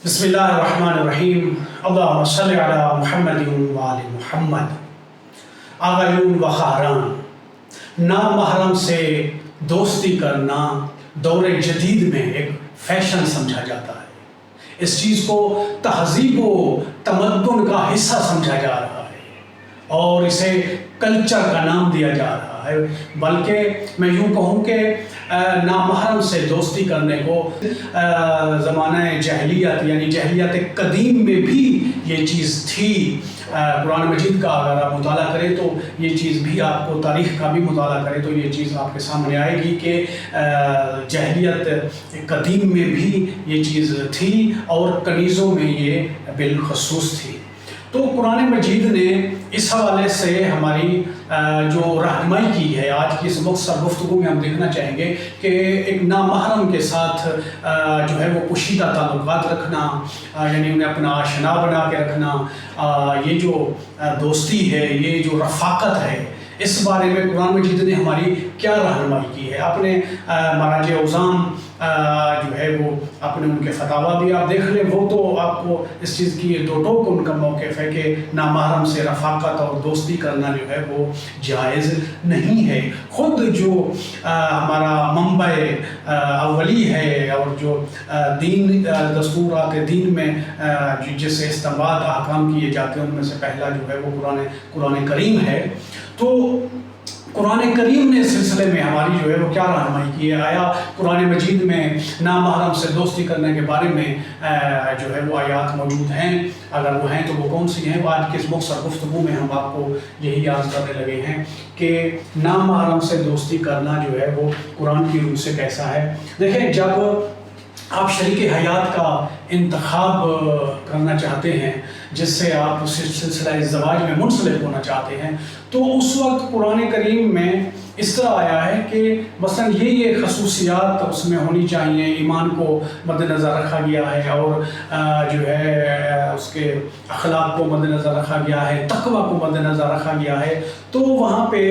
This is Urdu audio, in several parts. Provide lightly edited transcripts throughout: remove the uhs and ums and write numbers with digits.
بسم اللہ الرحمن الرحیم اللہم صلی علی محمد وآل محمد۔ آغیون و خاران، نامحرم سے دوستی کرنا دور جدید میں ایک فیشن سمجھا جاتا ہے۔ اس چیز کو تہذیب و تمدن کا حصہ سمجھا جا رہا ہے اور اسے کلچر کا نام دیا جا رہا ہے، بلکہ میں یوں کہوں کہ نامحرم سے دوستی کرنے کو زمانہ جاہلیت یعنی جاہلیت قدیم میں بھی یہ چیز تھی۔ قرآن مجید کا اگر آپ مطالعہ کریں تو یہ چیز بھی، آپ کو تاریخ کا بھی مطالعہ کریں تو یہ چیز آپ کے سامنے آئے گی کہ جاہلیت قدیم میں بھی یہ چیز تھی اور کنیزوں میں یہ بالخصوص تھی۔ تو قرآن مجید نے اس حوالے سے ہماری جو رہنمائی کی ہے، آج کی اس مختصر گفتگو میں ہم دیکھنا چاہیں گے کہ ایک نامحرم کے ساتھ جو ہے وہ پوشیدہ تعلقات رکھنا، یعنی انہیں اپنا آشنا بنا کے رکھنا، یہ جو دوستی ہے، یہ جو رفاقت ہے، اس بارے میں قرآن مجید نے ہماری کیا رہنمائی کی ہے۔ اپنے مراجع عظام جو ہے وہ اپنے ان کے فتاویٰ بھی آپ دیکھ لیں، وہ تو آپ کو اس چیز کی دو ٹوک ان کا موقف ہے کہ نامحرم سے رفاقت اور دوستی کرنا جو ہے وہ جائز نہیں ہے۔ خود جو ہمارا منبع اولی ہے اور جو دین دستورات دین میں جس سے استنباط احکام کیے جاتے ہیں ان میں سے پہلا جو ہے وہ قرآن کریم ہے۔ تو قرآن کریم نے اس سلسلے میں ہماری جو ہے وہ کیا رہنمائی کی ہے؟ آیا قرآن مجید میں نامحرم سے دوستی کرنے کے بارے میں جو ہے وہ آیات موجود ہیں؟ اگر وہ ہیں تو وہ کون سی ہیں؟ وہ آج کے اس مختصر گفتگو میں ہم آپ کو یہی یاد کرنے لگے ہیں کہ نامحرم سے دوستی کرنا جو ہے وہ قرآن کی روح سے کیسا ہے۔ دیکھیں، جب آپ شریک حیات کا انتخاب کرنا چاہتے ہیں جس سے آپ سلسلہ ازدواج میں منسلک ہونا چاہتے ہیں، تو اس وقت قرآن کریم میں اس طرح آیا ہے کہ مثلا یہ خصوصیات اس میں ہونی چاہیے، ایمان کو مد نظر رکھا گیا ہے اور جو ہے اس کے اخلاق کو مد نظر رکھا گیا ہے، تقوی کو مد نظر رکھا گیا ہے۔ تو وہاں پہ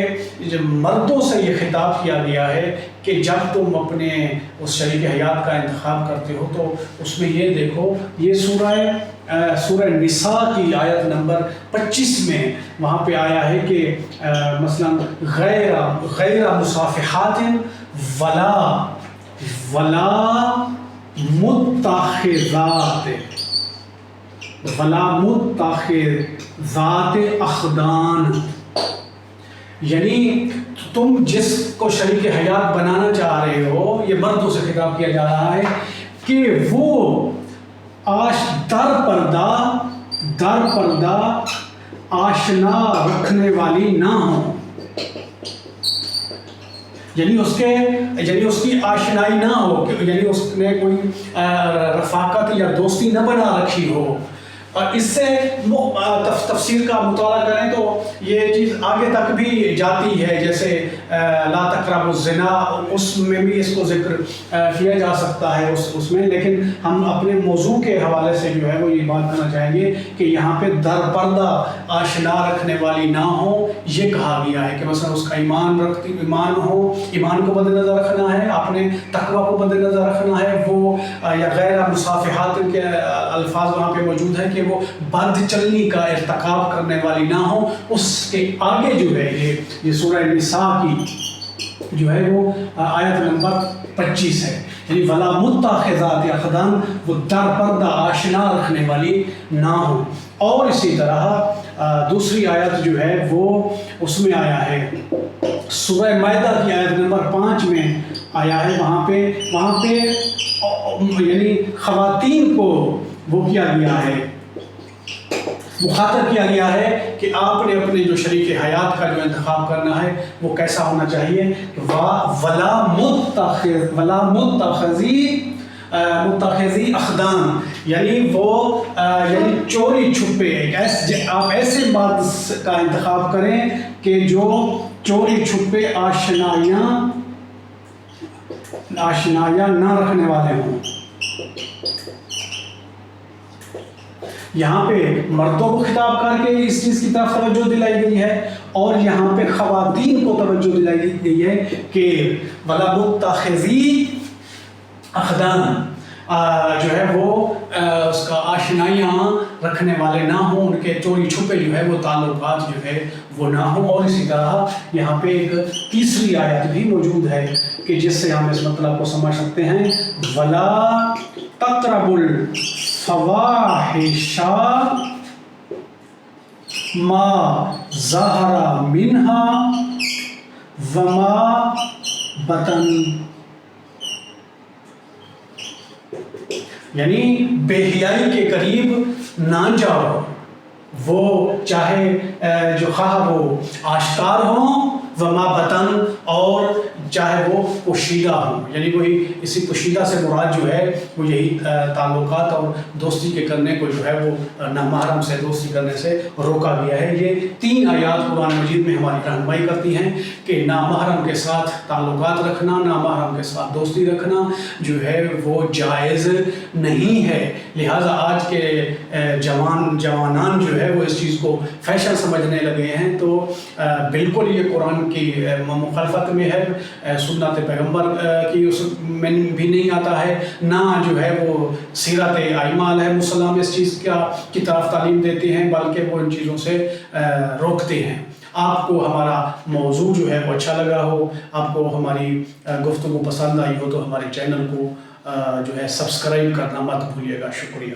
جب مردوں سے یہ خطاب کیا گیا ہے کہ جب تم اپنے اس شریک حیات کا انتخاب کرتے ہو تو اس میں یہ دیکھو، یہ سورہ نساء کی آیت نمبر 25 میں وہاں پہ آیا ہے کہ مثلا غیر مصافحات ولا متخذات اخدان، یعنی تم جس کو شریک حیات بنانا چاہ رہے ہو، یہ مردوں سے خطاب کیا جا رہا ہے کہ وہ در پردہ آشنا رکھنے والی نہ ہو، یعنی اس کی آشنائی نہ ہو، یعنی اس نے کوئی رفاقت یا دوستی نہ بنا رکھی ہو۔ اور اس سے تفسیر کا مطالعہ کریں تو یہ چیز آگے تک بھی جاتی ہے، جیسے لا تقربوا الزنا، اس میں بھی اس کو ذکر کیا جا سکتا ہے اس میں، لیکن ہم اپنے موضوع کے حوالے سے جو ہے وہ یہ بات کرنا چاہیں گے کہ یہاں پہ در پردہ آشنا رکھنے والی نہ ہو، یہ کہا گیا ہے کہ مثلا اس کا ایمان ہو، ایمان کو مد نظر رکھنا ہے، اپنے تقوی کو مد نظر رکھنا ہے، وہ یا غیر مصافحات کے الفاظ وہاں پہ موجود ہیں کہ وہ بد چلنی کا ارتکاب کرنے والی نہ ہو۔ اس کے آگے جو ہے یہ سورہ نساء کی جو ہے وہ آیت نمبر 25 ہے، یعنی ولا متخذات اخدان، وہ در پردہ آشنا رکھنے والی نہ ہو۔ اور اسی طرح دوسری آیت جو ہے وہ اس میں آیا ہے، سورہ مائدہ کی آیت نمبر 5 میں آیا ہے، وہاں پہ یعنی خواتین کو وہ کیا گیا ہے، مخاطب کیا گیا ہے کہ آپ نے اپنے جو شریک حیات کا جو انتخاب کرنا ہے وہ کیسا ہونا چاہیے، ولا متخذی اخدان، یعنی وہ یعنی چوری چھپے، آپ ایسے مرد کا انتخاب کریں کہ جو چوری چھپے آشنایاں نہ رکھنے والے ہوں۔ یہاں پہ مردوں کو خطاب کر کے اس چیز کی طرف توجہ دلائی گئی ہے، اور یہاں پہ خواتین کو توجہ دلائی گئی ہے کہ وَلَا مُتَّخِذِي اخدان جو ہے وہ اس کا آشنائیاں رکھنے والے نہ ہوں، ان کے چوری چھپے جو ہے وہ تعلقات جو ہے وہ نہ ہوں. اور اسی طرح یہاں پہ ایک تیسری آیت بھی موجود ہے کہ جس سے ہم اس مطلب کو سمجھ سکتے ہیں، وَلَا تَقْرَبُوا الْفَوَاحِشَ مَا ظَهَرَ مِنْهَا وَمَا بَطَنَ. یعنی بے حیائی کے قریب نہ جاؤ، وہ چاہے جو خواہ وہ آشکار ہوں، وما بطن، اور چاہے وہ پوشیدہ ہوں. یعنی وہی اسی پوشیدہ سے مراد جو ہے وہ یہی تعلقات اور دوستی کے کرنے کو جو ہے وہ نامحرم سے دوستی کرنے سے روکا گیا ہے. یہ 3 آیات قرآن مجید میں ہماری رہنمائی کرتی ہیں کہ نامحرم کے ساتھ تعلقات رکھنا، نامحرم کے ساتھ دوستی رکھنا جو ہے وہ جائز نہیں ہے. لہٰذا آج کے جوانان جو ہے وہ اس چیز کو فیشن سمجھنے لگے ہیں، تو بالکل یہ قرآن کی مخالفت میں ہے، سنت پیغمبر کی اس میں بھی نہیں آتا ہے، نہ جو ہے وہ سیرت ائمہ علیہم السلام اس چیز کی طرف تعلیم دیتے ہیں، بلکہ وہ ان چیزوں سے روکتے ہیں. آپ کو ہمارا موضوع جو ہے وہ اچھا لگا ہو، آپ کو ہماری گفتگو پسند آئی ہو، تو ہمارے چینل کو جو ہے سبسکرائب کرنا مت بھولیے گا. شکریہ.